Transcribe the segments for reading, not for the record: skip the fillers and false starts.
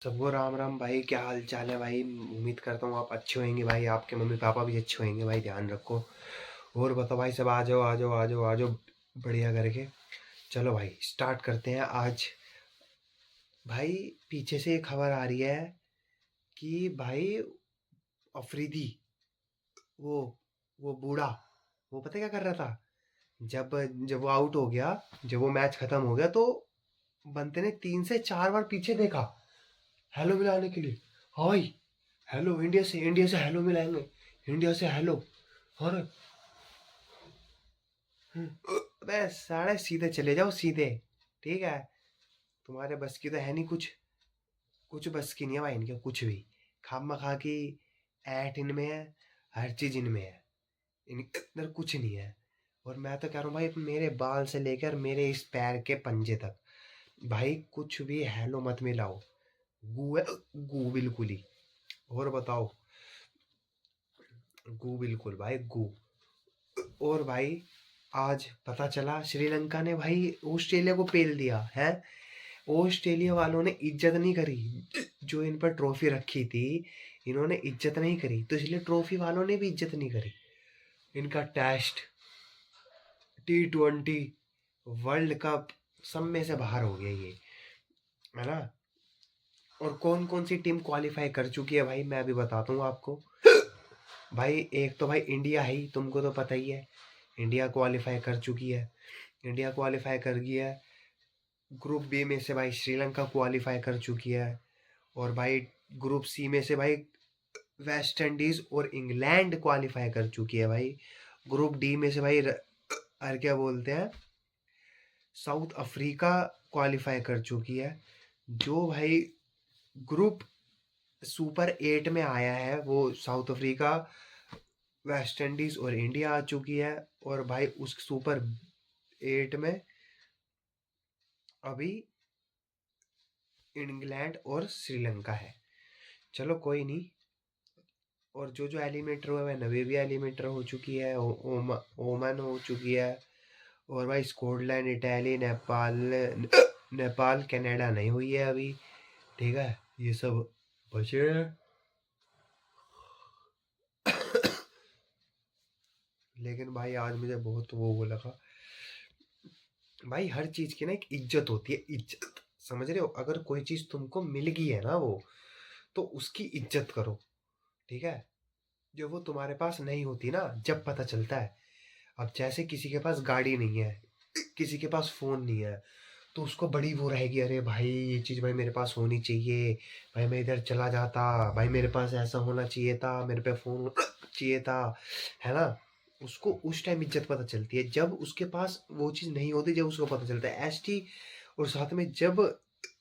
सबको राम राम भाई। क्या हाल चाल है भाई? उम्मीद करता हूँ आप अच्छे होंगे भाई, आपके मम्मी पापा भी अच्छे होंगे भाई। ध्यान रखो। और बताओ भाई, सब आ जाओ आ जाओ आ जाओ आ जाओ, बढ़िया करके। चलो भाई स्टार्ट करते हैं आज। भाई पीछे से एक खबर आ रही है कि भाई अफरीदी, वो वो बूढ़ा, वो पता है क्या कर रहा था? जब जब वो आउट हो गया, जब वो मैच खत्म हो गया, तो बंदे ने 3 से 4 बार पीछे देखा हेलो मिलाने के लिए। हाँ भाई, हेलो इंडिया से हेलो मिलाएंगे, इंडिया से हेलो। और अबे साढ़े सीधे चले जाओ सीधे। ठीक है, तुम्हारे बस की तो है नहीं कुछ। कुछ बस की नहीं है भाई इनके, कुछ भी। खाम खा की ऐट इनमें है, हर चीज इनमें है, इनके अंदर कुछ नहीं है। और मैं तो कह रहा हूँ भाई, मेरे बाल से लेकर मेरे इस पैर के पंजे तक, भाई कुछ भी हेलो मत मिलाओ। गू है, गू बिल्कुल ही। और बताओ, गू बिल्कुल भाई, गू। और भाई आज पता चला श्रीलंका ने भाई ऑस्ट्रेलिया को पेल दिया है। ऑस्ट्रेलिया वालों ने इज्जत नहीं करी, जो इन पर ट्रॉफी रखी थी, इन्होंने इज्जत नहीं करी, तो इसलिए ट्रॉफी वालों ने भी इज्जत नहीं करी। इनका टेस्ट, T20, वर्ल्ड कप, सब में से बाहर हो गया ये, है ना। और कौन कौन सी टीम क्वालिफाई कर चुकी है भाई, मैं भी बताता हूँ आपको। भाई एक तो भाई इंडिया है ही, तुमको तो पता ही है। इंडिया क्वालिफाई कर चुकी है, इंडिया क्वालिफाई कर गई है। ग्रुप बी में से भाई श्रीलंका क्वालिफाई कर चुकी है। और भाई ग्रुप सी में से भाई वेस्ट इंडीज और इंग्लैंड क्वालिफाई कर चुकी है भाई। ग्रुप डी में से भाई और क्या बोलते हैं, साउथ अफ्रीका क्वालिफाई कर चुकी है। जो भाई ग्रुप सुपर 8 में आया है, वो साउथ अफ्रीका, वेस्ट इंडीज और इंडिया आ चुकी है। और भाई उस सुपर 8 में अभी इंग्लैंड और श्रीलंका है। चलो कोई नहीं। और जो जो एलिमेंटर हुआ है, नवी भी एलिमेंटर हो चुकी है, ओमन हो चुकी है। और भाई स्कॉटलैंड, इटली, नेपाल कनाडा नहीं हुई है अभी। ठीक है, ये सब बचे हैं। लेकिन भाई आज मुझे बहुत वो लगा भाई, हर चीज की ना एक इज्जत होती है, इज्जत। समझ रहे हो? अगर कोई चीज तुमको मिल गई है ना, वो तो उसकी इज्जत करो। ठीक है, जो वो तुम्हारे पास नहीं होती ना, जब पता चलता है। अब जैसे किसी के पास गाड़ी नहीं है, किसी के पास फोन नहीं है, तो उसको बड़ी वो रहेगी, अरे भाई ये चीज भाई मेरे पास होनी चाहिए, भाई मैं इधर चला जाता, भाई मेरे पास ऐसा होना चाहिए था, मेरे पे फोन चाहिए था, है ना। उसको उस टाइम इज्जत पता चलती है, जब उसके पास वो चीज नहीं होती, जब उसको पता चलता है एसटी। और साथ में जब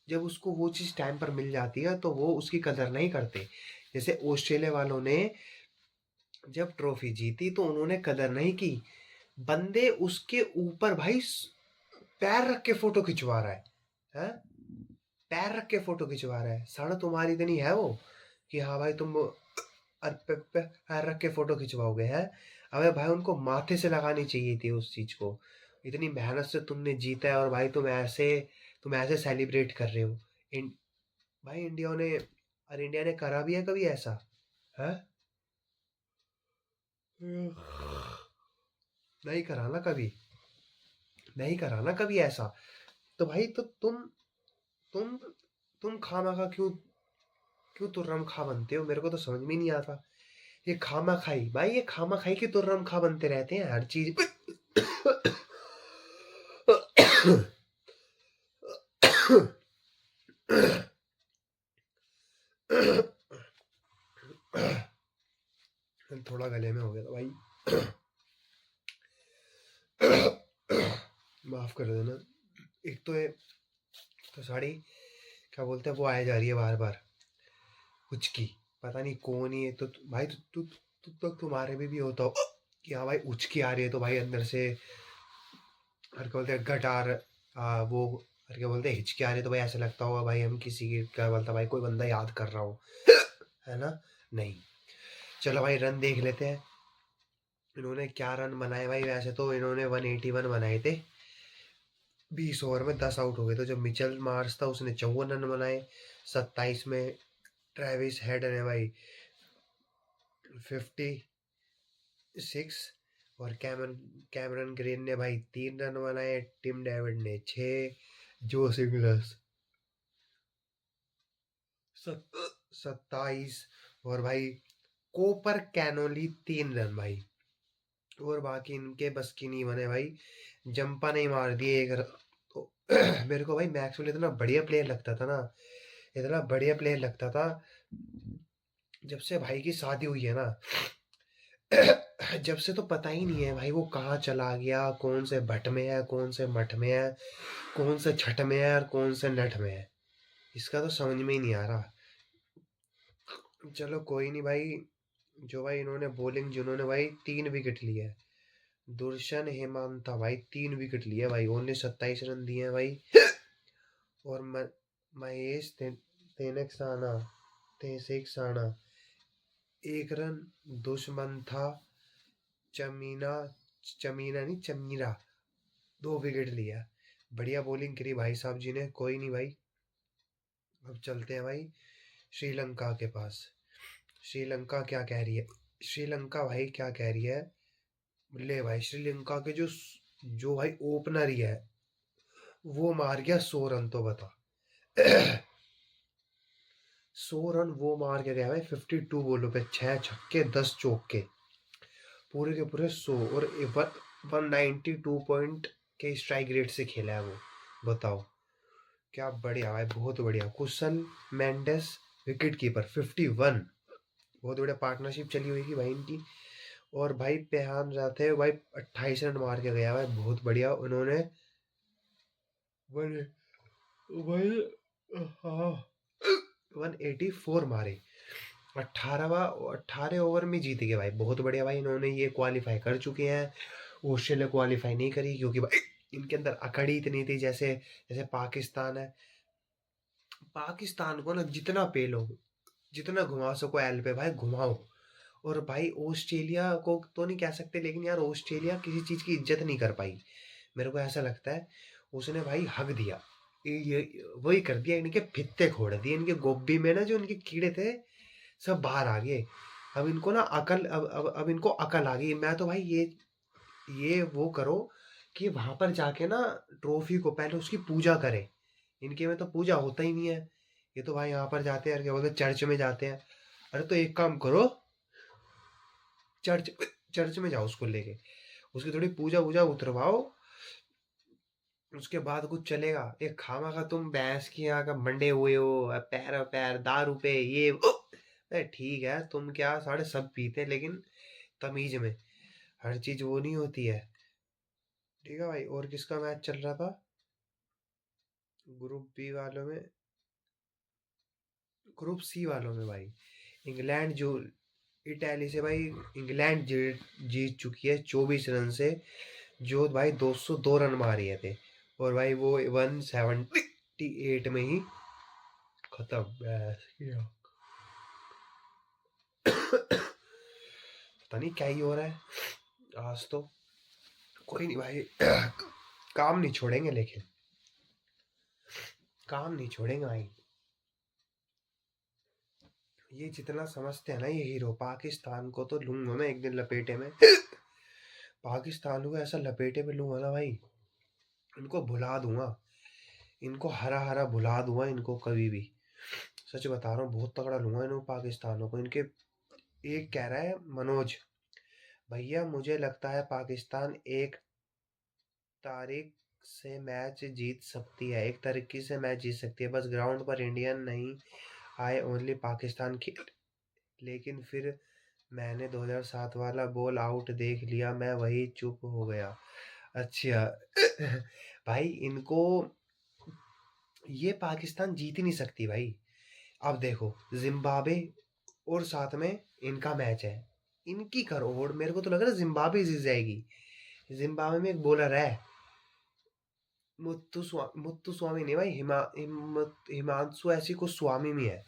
जब उसको वो चीज टाइम पर मिल जाती है, तो वो उसकी कदर नहीं करते। जैसे ऑस्ट्रेलिया वालों ने जब ट्रॉफी जीती, तो उन्होंने कदर नहीं की। बंदे उसके ऊपर भाई पैर रख के फोटो खिंचवा रहा है, हैं? पैर रख के फोटो खिंचवा रहा है। साला तुम्हारी इतनी है वो कि हाँ भाई तुम पैर रख के फोटो खिंचवाओगे, हैं? अबे भाई उनको माथे से लगानी चाहिए थी उस चीज को। इतनी मेहनत से तुमने जीता है, और भाई तुम ऐसे सेलिब्रेट कर रहे हो। भाई इंडिया ने, और इंडिया ने करा भी है कभी ऐसा? है नहीं करा ना कभी, नहीं करा ना कभी ऐसा। तो भाई तो तुम तुम खामा खा क्यों क्यों तुर्रम खा बनते हो? मेरे को तो समझ में नहीं आता। ये खामा खाई भाई, ये खामा खाई की तुर्रम खा बनते रहते हैं हर चीज। थोड़ा गले में हो गया था भाई, माफ कर देना। एक तो ये, तो साड़ी क्या बोलते हैं, वो आया जा रही है बार बार, उचकी। पता नहीं कौन ही है, तो भाई तो तुम्हारे में भी होता हो कि हाँ भाई उचकी आ रही है, तो भाई अंदर से, और क्या बोलते हैं, गटार, वो, और क्या बोलते हैं, हिचकी आ रही है, तो भाई ऐसा लगता होगा भाई हम किसी की, क्या बोलता भाई, कोई बंदा याद कर रहा हो, है ना। नहीं। चलो भाई रन देख लेते हैं, इन्होंने क्या रन बनाए भाई। वैसे तो इन्होंने 181 बनाए थे, 20 ओवर में 10 आउट हो गए। तो जब मिचेल मार्श था उसने 54 रन बनाए। 27 में ट्रेविस हेड ने भाई 56, और कैमरन ग्रीन ने भाई 3 रन बनाए। टिम डेविड ने 6, जो सिंगलर्स 27, और भाई कोपर कैनोली 3 रन भाई। और बाकी इनके बस की नहीं बने भाई, जंपा नहीं मार दिए एक तो मेरे को भाई मैक्सवेल इतना बढ़िया प्लेयर लगता था ना, इतना बढ़िया प्लेयर लगता था। जब से भाई की शादी हुई है ना, जब से तो पता ही नहीं है भाई वो कहाँ चला गया, कौन से भट्ट में है, कौन से मठ में है, कौन से छठ में है, और कौन से नठ में है, इसका तो समझ में ही नहीं आ रहा। चलो कोई नहीं भाई। जो भाई इन्होंने बॉलिंग, जिन्होंने भाई 3 विकेट लिए हैं, दुर्शन हेमंता भाई 3 विकेट लिए भाई, ओनली 27 रन दिए हैं भाई। और महेश तेनकसाना तेसेकसाना 1 रन। दुष्मन था चमीना चमीना नहीं चमीरा 2 विकेट लिया। बढ़िया बॉलिंग करी भाई साहब जी ने। कोई नहीं भाई, अब चलते हैं भाई श्रीलंका के पास। श्रीलंका क्या कह रही है, श्रीलंका भाई क्या कह रही है। ले भाई श्रीलंका के जो जो भाई ओपनर ही है, वो मार गया 100 रन। तो बता 100 रन वो मार के गया भाई 52 बॉलों पे, 6 छक्के 10 चौके, पूरे के पूरे 100। और 192 पॉइंट के स्ट्राइक रेट से खेला है वो। बताओ क्या बढ़िया भाई, बहुत बढ़िया। कुशन मेंडेस विकेट कीपर 51, बहुत बढ़िया पार्टनरशिप चली हुई थी भाई इनकी। और भाई पेहान जाते हैं भाई 28 रन मार के गया भाई, बहुत बढ़िया। उन्होंने भाई हाँ 184 मारे। 18 ओवर में जीत गए भाई, बहुत बढ़िया भाई। इन्होंने ये क्वालिफाई कर चुके हैं। ऑस्ट्रेलिया क्वालिफाई नहीं करी क्योंकि भाई इनके अंदर अकड़ ही इतनी थी। जैसे जैसे पाकिस्तान है, पाकिस्तान को ना जितना पेलो, जितना घुमा सको एल पे भाई घुमाओ। और भाई ऑस्ट्रेलिया को तो नहीं कह सकते, लेकिन यार ऑस्ट्रेलिया किसी चीज की इज्जत नहीं कर पाई, मेरे को ऐसा लगता है। उसने भाई हक दिया, ये वही कर दिया, इनके फित्ते खोड़ दिए, इनके गोभी में ना जो इनके कीड़े थे सब बाहर आ गए। अब इनको ना अकल, अब इनको अकल आ गई। मैं तो भाई ये वो करो कि वहां पर जाके ना ट्रॉफी को पहले उसकी पूजा करें। इनके में तो पूजा होता ही नहीं है। ये तो भाई यहाँ पर जाते हैं, क्या बोलते हैं, चर्च में जाते हैं। अरे तो एक काम करो, चर्च चर्च में जाओ उसको लेके, उसकी थोड़ी पूजा वूजा उतरवाओ, उसके बाद कुछ चलेगा। एक खामा का तुम भैंस की यहाँ का मंडे हुए हो, पैर पैर दारू पे ये अरे ठीक है, तुम क्या साढ़े सब पीते हैं, लेकिन तमीज में, हर चीज वो नहीं होती है। ठीक है भाई। और किसका मैच चल रहा था ग्रुप बी वालों में, ग्रुप सी वालों में भाई इंग्लैंड जो इटली से भाई, इंग्लैंड जीत चुकी है 24 रन से। जो भाई 202 रन मारे थे, और भाई वो 178 में ही खत्म। पता नहीं क्या ही हो रहा है आज तो। कोई नहीं भाई, काम नहीं छोड़ेंगे, लेकिन काम नहीं छोड़ेंगे भाई। ये जितना समझते हैं ना ये हीरो, पाकिस्तान को तो लूंगा मैं एक दिन लपेटे में। पाकिस्तान को ऐसा लपेटे में लूंगा ना भाई, इनको भुला दूंगा, इनको हरा हरा भुला दूंगा इनको कभी भी। सच बता रहा हूँ, बहुत तगड़ा लूंगा इनको पाकिस्तानों को। इनके एक कह रहा है मनोज भैया, मुझे लगता है पाकिस्तान 1 तारीख से मैच जीत सकती है, 1 तारीख से मैच जीत सकती है, बस ग्राउंड पर इंडियन नहीं आए, ओनली पाकिस्तान की। लेकिन फिर मैंने 2007 वाला बॉल आउट देख लिया, मैं वही चुप हो गया। अच्छा भाई इनको, ये पाकिस्तान जीत ही नहीं सकती भाई। अब देखो जिम्बाब्वे और साथ में इनका मैच है, इनकी करो। और मेरे को तो लग रहा है जिम्बाब्वे जीत जाएगी। जिम्बाब्वे में एक बॉलर है मुत्तु स्वामी नहीं भाई, हिमांशु ऐसी कुछ स्वामी में है,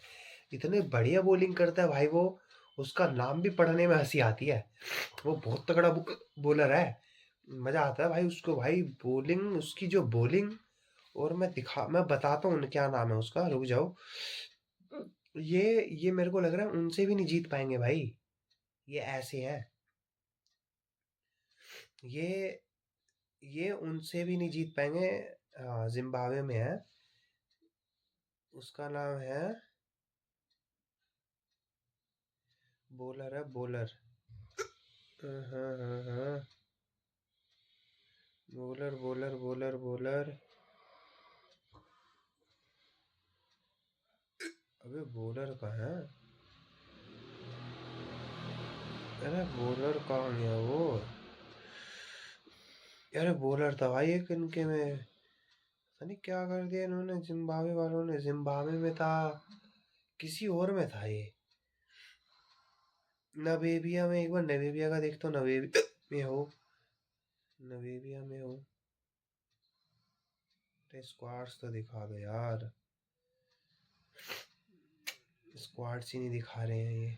इतने बढ़िया बॉलिंग करता है भाई वो। उसका नाम भी पढ़ने में हंसी आती है, वो बहुत तगड़ा बॉलर है। मजा आता है भाई उसको भाई, बॉलिंग उसकी जो बॉलिंग। और मैं बताता हूँ क्या नाम है उसका, रुक जाओ। ये मेरे को लग रहा है उनसे भी नहीं जीत पाएंगे भाई। ये ऐसे है। ये ये उनसे भी नहीं जीत पाएंगे। हाँ, जिम्बाब्वे में है। उसका नाम है, बॉलर है बॉलर। हाँ हाँ हाँ हाँ। Bowler bowler bowler bowler. अबे बॉलर का है। अरे बॉलर कहाँ गया वो। अरे बॉलर था भाई एक इनके में, पता नहीं क्या कर दिया इन्होंने, जिम्बाब्वे वालों ने। जिम्बाब्वे में था, किसी और में था ये। नवेबिया में, एक बार नवेबिया का देखता हूँ, नवेबिया में हो। नवेबिया में हो। अरे स्क्वाड्स तो दिखा दो यार। स्क्वाड्स ही नहीं दिखा रहे हैं ये।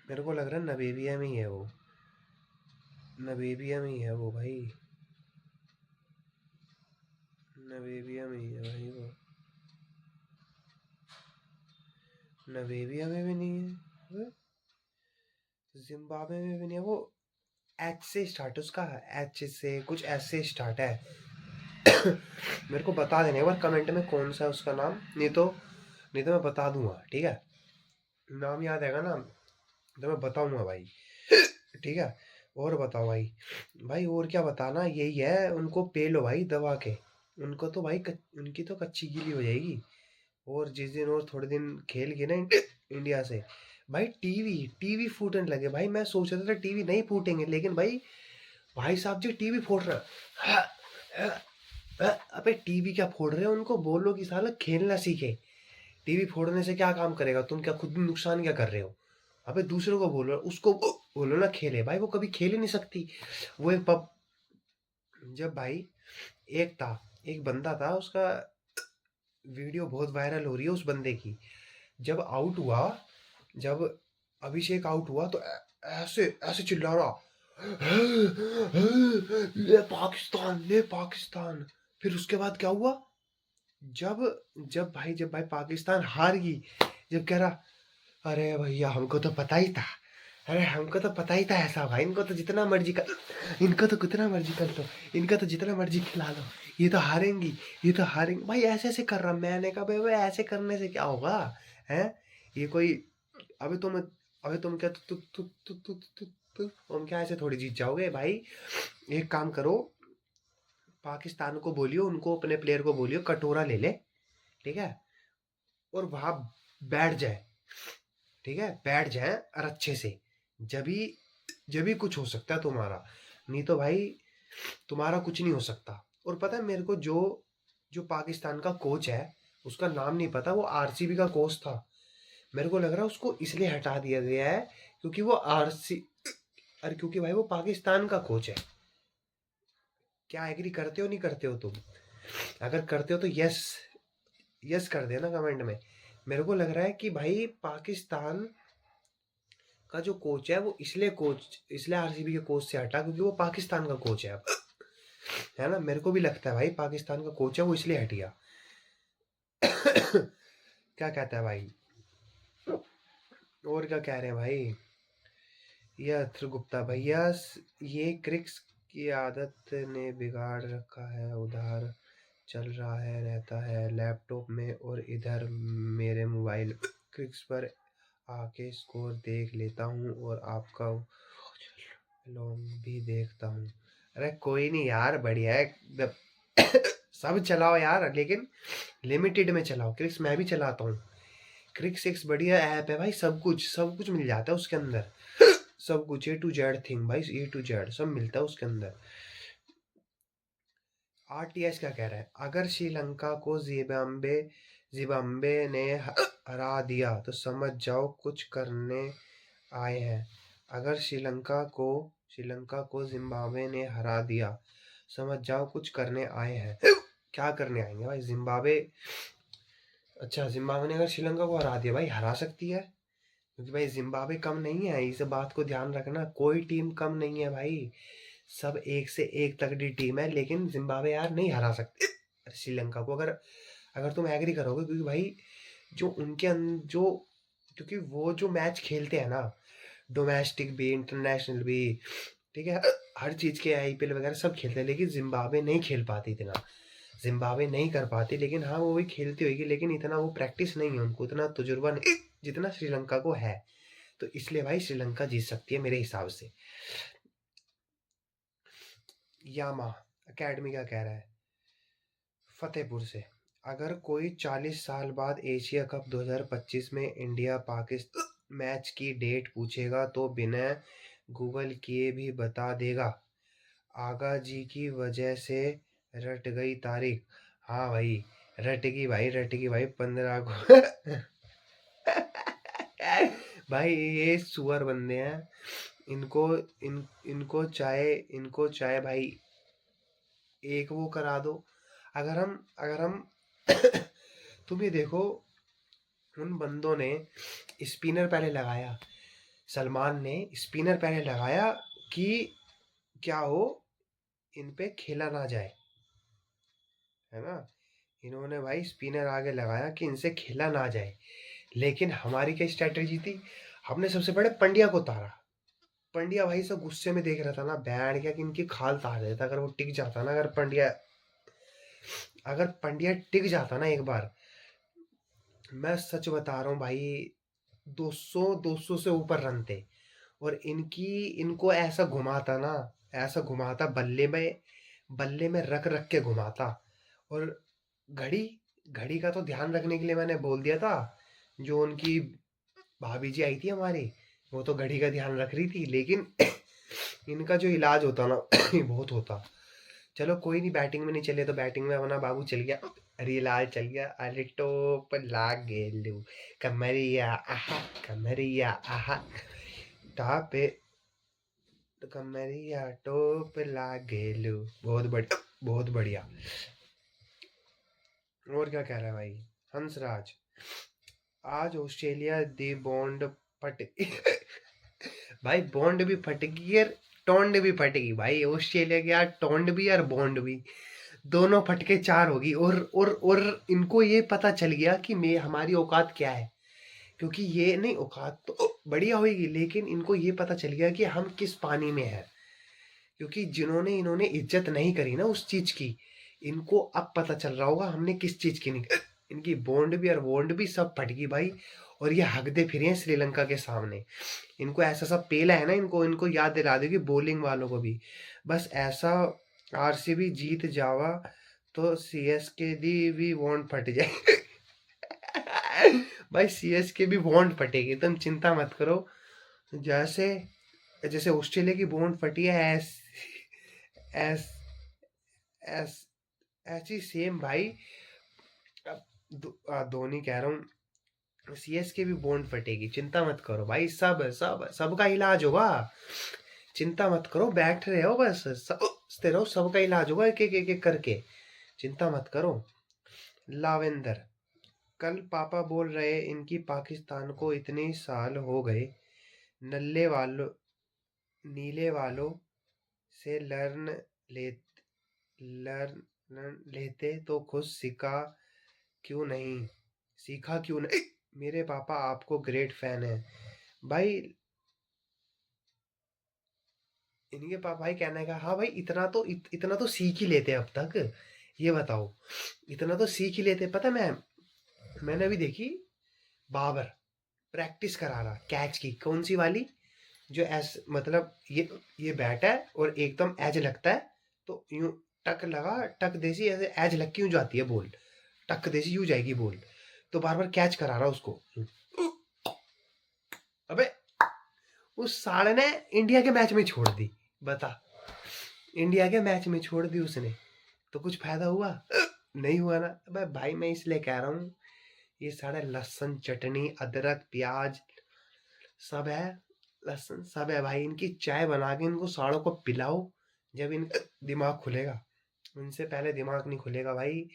मेरे को लग रहा है नवेबिया में ही है वो। नवेबिया में ही है वो भाई। नवेबिया में ही है भाई वो। नवेबिया में भी नहीं है। जिम्बाब्वे में भी नहीं है वो। एच से स्टार्ट है उसका, एच से कुछ ऐसे स्टार्ट है। मेरे को बता देना एक बार कमेंट में कौन सा है उसका नाम, नहीं तो मैं बता दूंगा, ठीक है। नाम याद आएगा ना तो मैं बताऊंगा भाई, ठीक है। और बताओ भाई। भाई और क्या बताना, यही है, उनको पे लो भाई दबा के। उनको तो भाई उनकी तो कच्ची गीली हो जाएगी। और जिस दिन और थोड़े दिन खेल गए ना इंडिया से, भाई टीवी टीवी फूटने लगे भाई। मैं सोच रहा था टीवी नहीं फूटेंगे, लेकिन भाई भाई साहब जी टीवी फोड़ रहा है। अबे टीवी क्या फोड़ रहे हो, उनको बोलो कि साला खेलना सीखे। टीवी फोड़ने से क्या काम करेगा, तुम क्या खुद नुकसान क्या कर रहे हो। अबे दूसरों को बोलो, उसको बोलो ना खेले भाई, वो कभी खेल ही नहीं सकती। वो एक पब, जब भाई एक था, एक बंदा था, उसका वीडियो बहुत वायरल हो रही है उस बंदे की। जब आउट हुआ, जब अभिषेक आउट हुआ तो ऐसे ऐसे चिल्ला रहा, ले पाकिस्तान ले पाकिस्तान। फिर उसके बाद क्या हुआ, जब जब भाई पाकिस्तान हार गई, जब कह रहा, अरे भैया हमको तो पता ही था, अरे हमको तो पता ही था ऐसा भाई, इनको तो जितना मर्जी कर, इनको तो कितना मर्जी कर लो, इनका तो जितना मर्जी खिला लो, ये तो हारेंगी, ये तो हारेंगी भाई। ऐसे ऐसे कर रहा, मैंने कहा भाई ऐसे करने से क्या होगा, है ये कोई। अभी तुम क्या तुम क्या ऐसे थोड़ी जीत जाओगे भाई। एक काम करो, पाकिस्तान को बोलियो, उनको अपने प्लेयर को बोलियो कटोरा ले ले, ठीक है, और वहां बैठ जाए, ठीक है, बैठ जाए और अच्छे से। जब भी कुछ हो सकता है तुम्हारा, नहीं तो भाई तुम्हारा कुछ नहीं हो सकता। और पता है मेरे को, जो जो पाकिस्तान का कोच है, उसका नाम नहीं पता, वो आरसीबी का कोच था। मेरे को लग रहा है उसको इसलिए हटा दिया गया है क्योंकि वो आरसी अरे क्योंकि भाई वो पाकिस्तान का कोच है। क्या एग्री करते हो नहीं करते हो तुम? अगर करते हो तो यस, यस कर देना कमेंट में। मेरे को लग रहा है कि भाई पाकिस्तान का जो कोच है वो इसलिए आरसीबी के कोच से हटा क्योंकि वो पाकिस्तान का कोच है अब, है ना। मेरे को भी लगता है भाई पाकिस्तान का कोच है वो इसलिए हट गया। क्या कहता है भाई, और क्या कह रहे हैं भाई। ये अथर गुप्ता भैया, ये क्रिक्स की आदत ने बिगाड़ रखा है, उधार चल रहा है, रहता है लैपटॉप में और इधर मेरे मोबाइल। क्रिक्स पर आके स्कोर देख लेता हूँ और आपका लॉन्ग भी देखता हूँ। अरे कोई नहीं यार, बढ़िया है सब चलाओ यार, लेकिन लिमिटेड में चलाओ। क्रिक्स मैं भी चलाता हूँ। क्रिक्स एक बढ़िया ऐप है भाई, सब कुछ मिल जाता है उसके अंदर। सब कुछ ए टू जेड थिंग भाई, ए टू जेड सब मिलता है उसके अंदर। आरटीएस क्या कह रहा है, अगर श्रीलंका को जिम्बाब्वे ने हरा दिया तो समझ जाओ कुछ करने आए हैं। अगर श्रीलंका को जिम्बाब्वे ने हरा दिया, समझ जाओ कुछ करने आए हैं। क्या करने आएंगे भाई जिम्बाब्वे। अच्छा, जिम्बाब्वे ने अगर श्रीलंका को हरा दिया, भाई हरा सकती है, क्योंकि भाई जिम्बाब्वे कम नहीं है, इस बात को ध्यान रखना, कोई टीम कम नहीं है भाई। सब एक से एक तगड़ी टीम है, लेकिन जिम्बाब्वे यार नहीं हरा सकते श्रीलंका को। अगर अगर तुम एग्री करोगे, क्योंकि भाई जो जो क्योंकि वो जो मैच खेलते हैं ना, डोमेस्टिक भी इंटरनेशनल भी, ठीक है, हर चीज के आईपीएल वगैरह सब खेलते हैं, लेकिन जिम्बाब्वे नहीं खेल पाती इतना। जिम्बाब्वे नहीं कर पाती, लेकिन हाँ वो भी खेलती होगी, लेकिन इतना वो प्रैक्टिस नहीं है उनको, इतना तजुर्बा नहीं जितना श्रीलंका को है। तो इसलिए भाई श्रीलंका जीत सकती है मेरे हिसाब से। यामा अकेडमी क्या कह रहा है, फतेहपुर से, अगर कोई 40 साल बाद एशिया कप 2025 में इंडिया पाकिस्तान मैच की डेट पूछेगा तो बिना गूगल किए भी बता देगा। आगा जी की वजह से रट गई तारीख। हाँ भाई, रट गई भाई, रट गई भाई 15 को। भाई ये सुअर बंदे हैं, इनको इनको चाहे भाई एक वो करा दो। अगर हम तुम ये देखो, उन बंदों ने स्पिनर पहले लगाया, सलमान ने स्पिनर पहले लगाया कि क्या हो, इन पे खेला ना जाए, है ना। इन्होंने भाई स्पिनर आगे लगाया कि इनसे खेला ना जाए। लेकिन हमारी क्या स्ट्रेटेजी थी, हमने सबसे पहले पंड्या को उतारा। पंड्या भाई सब गुस्से में देख रहा था ना, बैंड क्या कि इनकी खाल तार देता अगर वो टिक जाता ना। अगर पंड्या टिक जाता ना एक बार, मैं सच बता रहा हूँ भाई, 200 से ऊपर रन थे। और इनको ऐसा घुमाता ना, ऐसा घुमाता बल्ले में रख रख के घुमाता। और घड़ी घड़ी का तो ध्यान रखने के लिए मैंने बोल दिया था, जो उनकी भाभी जी आई थी हमारी, वो तो घड़ी का ध्यान रख रही थी, लेकिन इनका जो इलाज होता ना ये बहुत होता। चलो कोई नहीं, बैटिंग में नहीं चले तो बैटिंग में अपना बाबू चल गया, रिलाल चल गया, अरे टोप लाग गेलू, कमरिया आहा, कमरिया आहा, टापे कमरिया टोप लाग गेलू। बहुत बढ़िया, बहुत बढ़िया। और क्या कह रहा है भाई हंसराज, आज ऑस्ट्रेलिया दी बॉन्ड फट भाई बॉन्ड भी फटेगी यार, टोंड भी फटेगी भाई ऑस्ट्रेलिया की यार, टोंड भी यार बॉन्ड भी, दोनों फटके चार होगी। और इनको ये पता चल गया कि मैं हमारी औकात क्या है। क्योंकि ये नहीं, औकात तो बढ़िया होगी, लेकिन इनको ये पता चल गया कि हम किस पानी में है। क्योंकि जिन्होंने इन्होंने इज्जत नहीं करी ना उस चीज की, इनको अब पता चल रहा होगा हमने किस चीज की नहीं। इनकी बॉन्ड भी और बॉन्ड भी सब फट गई भाई। और ये हकदे फिरे हैं श्रीलंका के सामने। इनको ऐसा सब पेला है ना, इनको इनको याद दिला देगी बॉलिंग वालों को भी। बस ऐसा आरसीबी जीत जावा तो सीएसके दी भी बॉन्ड फट जाए। भाई सीएसके भी बॉन्ड फटेगी, तुम चिंता मत करो। जैसे जैसे ऑस्ट्रेलिया की बॉन्ड फटी है, ऐस ऐस ऐसी सेम भाई। अब धोनी कह रहा हूँ, सीएसके भी बॉन्ड फटेगी, चिंता मत करो भाई, सबका इलाज होगा। चिंता मत करो, बैठ रहे हो बस, सोचते रहो, सबका इलाज होगा एक एक करके, चिंता मत करो। लावेंदर, कल पापा बोल रहे इनकी पाकिस्तान को इतने साल हो गए, नल्ले वालों नीले वालों से ले लर्न लेते तो खुद सीखा क्यों नहीं। मेरे पापा आपको ग्रेट फैन है भाई। इनके पापा भाई कहने का, हाँ भाई इतना तो सीख ही लेते अब तक। ये बताओ, इतना तो सीख ही लेते। पता मैंने अभी देखी, बाबर प्रैक्टिस करा रहा कैच की, कौन सी वाली, जो ऐस मतलब ये बैट है और एकदम एज लगता है, तो यूं टक लगा, टक देसी ऐसे एज लग के यूं जाती है बॉल, टक देसी यूं जाएगी बॉल। तो बार बार कैच करा रहा उसको। अबे उस साले ने इंडिया के मैच में छोड़ दी, बता, इंडिया के मैच में छोड़ दी उसने, तो कुछ फायदा हुआ? नहीं हुआ ना। अबे भाई मैं इसलिए कह रहा हूँ, ये सारे लहसुन चटनी अदरक प्याज सब है, लहसुन सब है भाई, इनकी चाय बना के इनको सालों को पिलाओ, जब इन दिमाग खुलेगा। उनसे पहले दिमाग नहीं खुलेगा भाई।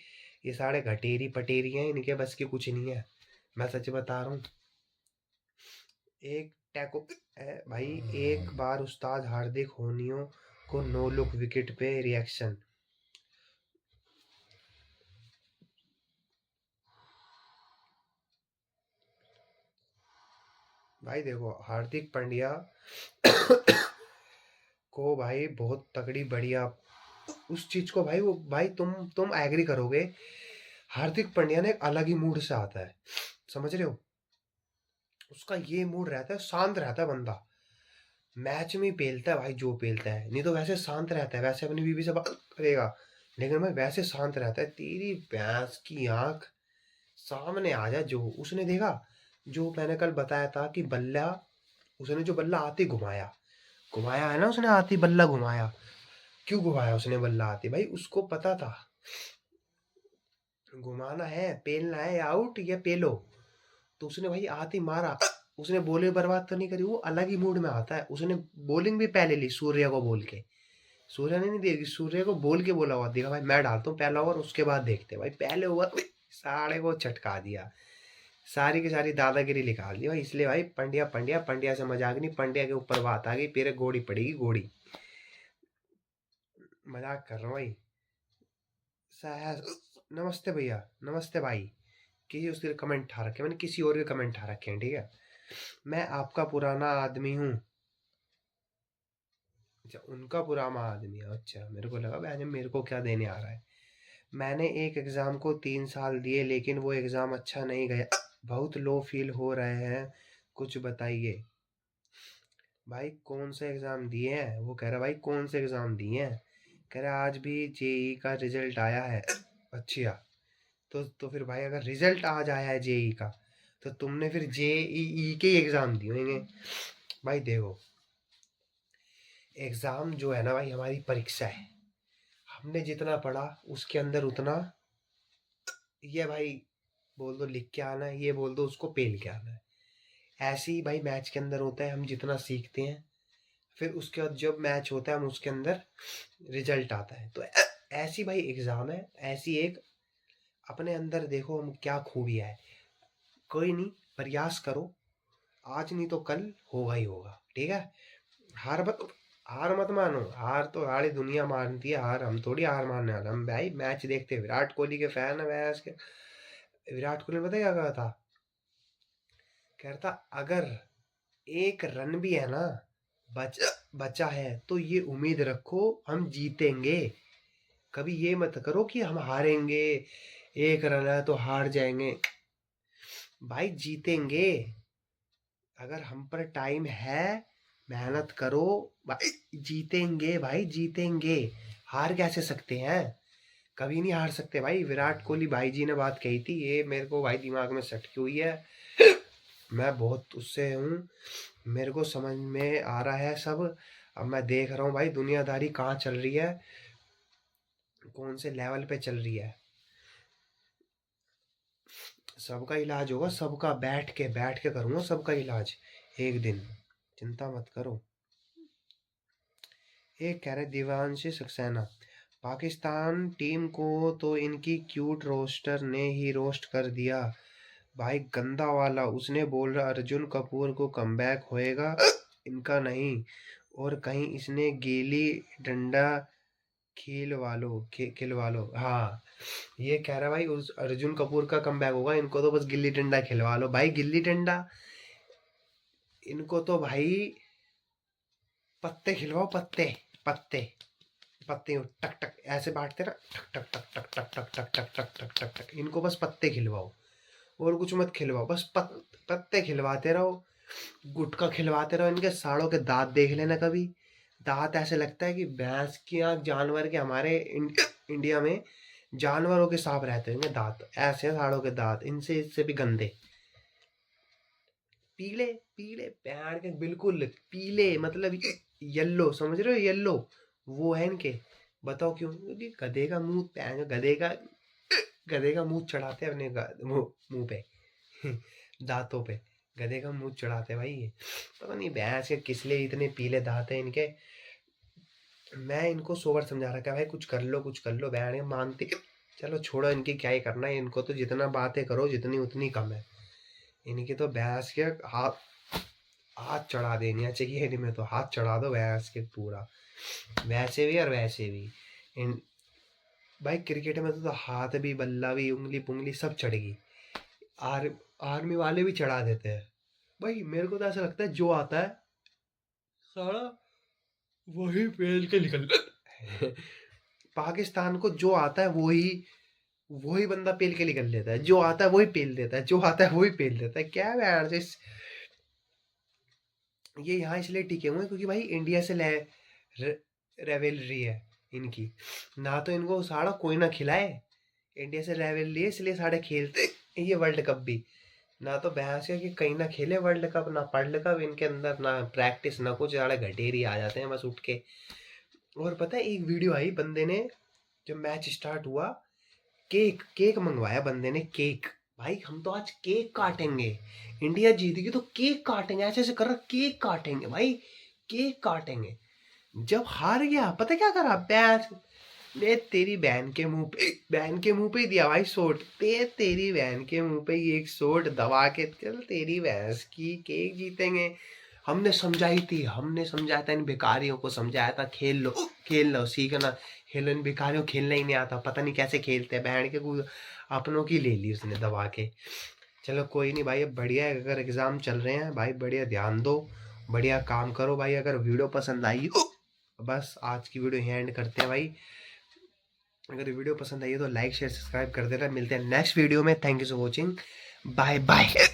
ये सारे घटेरी पटेरी हैं, इनके बस की कुछ नहीं है, मैं सच बता रहा हूँ। एक टैको भाई, एक बार उस्ताद हार्दिक होनियों को नो लुक विकेट पे रिएक्शन। भाई देखो हार्दिक पांड्या को भाई बहुत तगड़ी बढ़िया उस चीज को भाई, वो भाई तुम एग्री करोगे, हार्दिक पांड्या ने एक अलग ही मूड से आता है, समझ रहे हो? उसका ये मूड रहता है, शांत रहता है बंदा, मैच में पेलता है भाई जो पेलता है, नहीं तो वैसे शांत रहता है, वैसे अपनी बीवी से बात करेगा, लेकिन भाई वैसे शांत रहता है। तेरी भैंस की आंख, सामने आ जा जो उसने देखा, जो मैंने कल बताया था कि बल्ला, उसने जो बल्ला आती घुमाया, घुमाया है ना उसने, आती बल्ला घुमाया, क्यों घुमाया उसने बल्ला आती? भाई उसको पता था घुमाना है, पेलना है, या आउट या पेलो, तो उसने भाई आती मारा। उसने बॉलिंग बर्बाद तो नहीं करी, वो अलग ही मूड में आता है। उसने बॉलिंग भी पहले ली सूर्य को बोल के, सूर्य ने नहीं दी, सूर्य को बोल के बोला हुआ, देखा भाई मैं डालता हूँ पहला ओवर, उसके बाद देखते हैं। भाई पहले ओवर में साढ़े को छटका दिया, सारी की सारी दादागिरी निकाल दी भाई। इसलिए भाई पंड्या पंड्या पंड्या से मजाक नहीं, पंड्या के ऊपर बात आ गई, फिर घोड़ी पड़ेगी घोड़ी। मजाक कर रहा हूँ भाई। सहज नमस्ते भैया, नमस्ते भाई। किसी उसके कमेंट ठा रखे, मैंने किसी और के कमेंट ठा रखे हैं, ठीक है? मैं आपका पुराना आदमी हूँ। अच्छा उनका पुराना आदमी है, अच्छा मेरे को लगा मैंने, मेरे को क्या देने आ रहा है। मैंने एक एग्जाम को 3 साल दिए लेकिन वो एग्जाम अच्छा नहीं गया, बहुत लो फील हो रहे हैं, कुछ बताइए। भाई कौन से एग्जाम दिए हैं? वो कह रहा भाई कौन से एग्जाम दिए हैं, कह रहा आज भी जेई का रिजल्ट आया है। अच्छा, तो फिर भाई अगर रिजल्ट आज आया है जेई का, तो तुमने फिर जेईई के एग्जाम दिए होंगे। भाई देखो, एग्जाम जो है ना भाई हमारी परीक्षा है, हमने जितना पढ़ा उसके अंदर उतना, ये भाई बोल दो लिख के आना है, ये बोल दो उसको पेल के आना है। ऐसे ही भाई मैच के अंदर होता है, हम जितना सीखते हैं, फिर उसके बाद जब मैच होता है हम उसके अंदर रिजल्ट आता है। तो ऐसी भाई एग्जाम है, ऐसी एक अपने अंदर देखो हम क्या खूबियाँ है। कोई नहीं, प्रयास करो, आज नहीं तो कल होगा ही होगा, ठीक है? हार मत, हार मत मानो, हार तो सारी दुनिया मानती है, हार हम थोड़ी हार मानने वाले। हम भाई मैच देखते हैं, विराट कोहली के फैन है मैच के। विराट कोहली ने पता है क्या कहा था? कह रहा था अगर एक रन भी है ना बचा बचा है तो ये उम्मीद रखो हम जीतेंगे, कभी ये मत करो कि हम हारेंगे, एक रन है तो हार जाएंगे। भाई जीतेंगे, अगर हम पर टाइम है, मेहनत करो, भाई जीतेंगे, भाई जीतेंगे। हार कैसे सकते हैं? कभी नहीं हार सकते भाई। विराट कोहली भाई जी ने बात कही थी, ये मेरे को भाई दिमाग में सटकी हुई है, मैं बहुत उससे हूँ, मेरे को समझ में आ रहा है सब। अब मैं देख रहा हूँ भाई दुनियादारी कहाँ चल रही है, कौन से लेवल पे चल रही है। सबका इलाज होगा, सबका बैठ के करूँगा सबका इलाज एक दिन, चिंता मत करो। एक कह रहे दिव्यांशी सक्सेना, पाकिस्तान टीम को तो इनकी क्यूट रोस्टर ने ही रोस्ट कर दिया भाई, गंदा वाला। उसने बोल रहा अर्जुन कपूर को कमबैक होएगा, इनका नहीं। और कहीं इसने गीली डंडा खिलवा लो, हाँ। ये कह रहा भाई उस अर्जुन कपूर का कमबैक होगा, इनको तो बस गिल्ली डंडा खिलवा लो। भाई गिल्ली डंडा, इनको तो भाई पत्ते खिलवाओ, पत्ते, पत्ते, पत्ते टक टक ऐसे बांटते ना, टक टक टक टक टक टक टक टक टक टक टक, इनको बस पत्ते खिलवाओ, और कुछ मत खिलवाओ, बस पत्ते खिलवाते रहो, गुटखा खिलवाते रहो। इनके साड़ों के दांत देख लेना कभी, दांत ऐसे लगता है कि भैंस की आंख, जानवर के, हमारे इंडिया में जानवरों के सांप रहते होंगे दांत, ऐसे हैं साड़ों के दांत, इनसे इससे भी गंदे, पीले, पीले पैर के बिल्कुल पीले, मतलब येलो, समझ रहे हो, येलो वो है इनके। बताओ क्यों? क्योंकि गधे का मुंह, पैर गधे का मुंह चढ़ाते हैं अपने मुंह मुंह पे दांतों पे, गधे का मुंह चढ़ाते हैं भाई ये। पता नहीं भैंस के किस लिए इतने पीले दांत हैं इनके। मैं इनको 100 बार समझा रखा है भाई, कुछ कर लो, कुछ कर लो, बहन मानती। चलो छोड़ो, इनकी क्या ही करना है, इनको तो जितना बातें करो जितनी उतनी कम है। इनकी तो भैंस के हाथ हाथ चढ़ा देनी चाहिए इनमें, तो हाथ चढ़ा दो भैंस के पूरा, वैसे भी और वैसे भी। इन भाई क्रिकेट में तो हाथ भी, बल्ला भी, उंगली पुंगली सब चढ़ेगी। आर आर्मी वाले भी चढ़ा देते हैं। भाई मेरे को तो ऐसा लगता है जो आता है सारा वही पेल के निकल पाकिस्तान को जो आता है वही वही बंदा पेल के निकल लेता है, जो आता है वही पेल देता है, जो आता है वही पेल देता है। क्या है यार ये यहाँ इसलिए टिके हुए हैं क्योंकि भाई इंडिया से रेवेलरी है इनकी। ना तो इनको साड़ा कोई ना खिलाए, इंडिया से रेवेलरी है इसलिए साढ़े खेलते ये वर्ल्ड कप भी। ना तो बहस है कि कहीं ना खेले वर्ल्ड कप, ना वर्ल्ड कप इनके अंदर, ना प्रैक्टिस, ना कुछ, साढ़े घटेरी आ जाते हैं बस उठ के। और पता है एक वीडियो आई बंदे ने, जब मैच स्टार्ट हुआ, केक केक मंगवाया बंदे ने, केक। भाई हम तो आज केक काटेंगे, इंडिया जीतेगी तो केक काटेंगे, ऐसे ऐसे कर रहा, केक काटेंगे भाई, केक काटेंगे। जब हार गया पता क्या करा, पैस ले तेरी बहन के मुंह पे, बहन के मुंह पे ही दिया भाई शॉट, तेरी बहन के मुंह पे ही एक शॉट दबा के, चल तेरी भैंस की, केक जीतेंगे। हमने समझाया था इन भिखारियों को, समझाया था खेल लो सीखना, खेलो। इन भिखारियों को खेलना ही नहीं आता, पता नहीं कैसे खेलते हैं, बहन के अपनों की ले ली उसने दबा के। चलो कोई नहीं भाई, अब बढ़िया है, अगर एग्जाम चल रहे हैं भाई बढ़िया ध्यान दो, बढ़िया काम करो भाई। अगर वीडियो पसंद आई हो, बस आज की वीडियो यहीं एंड करते हैं भाई। अगर वीडियो पसंद आई हो तो लाइक शेयर सब्सक्राइब कर देना। मिलते हैं नेक्स्ट वीडियो में। Thank you for watching, bye bye.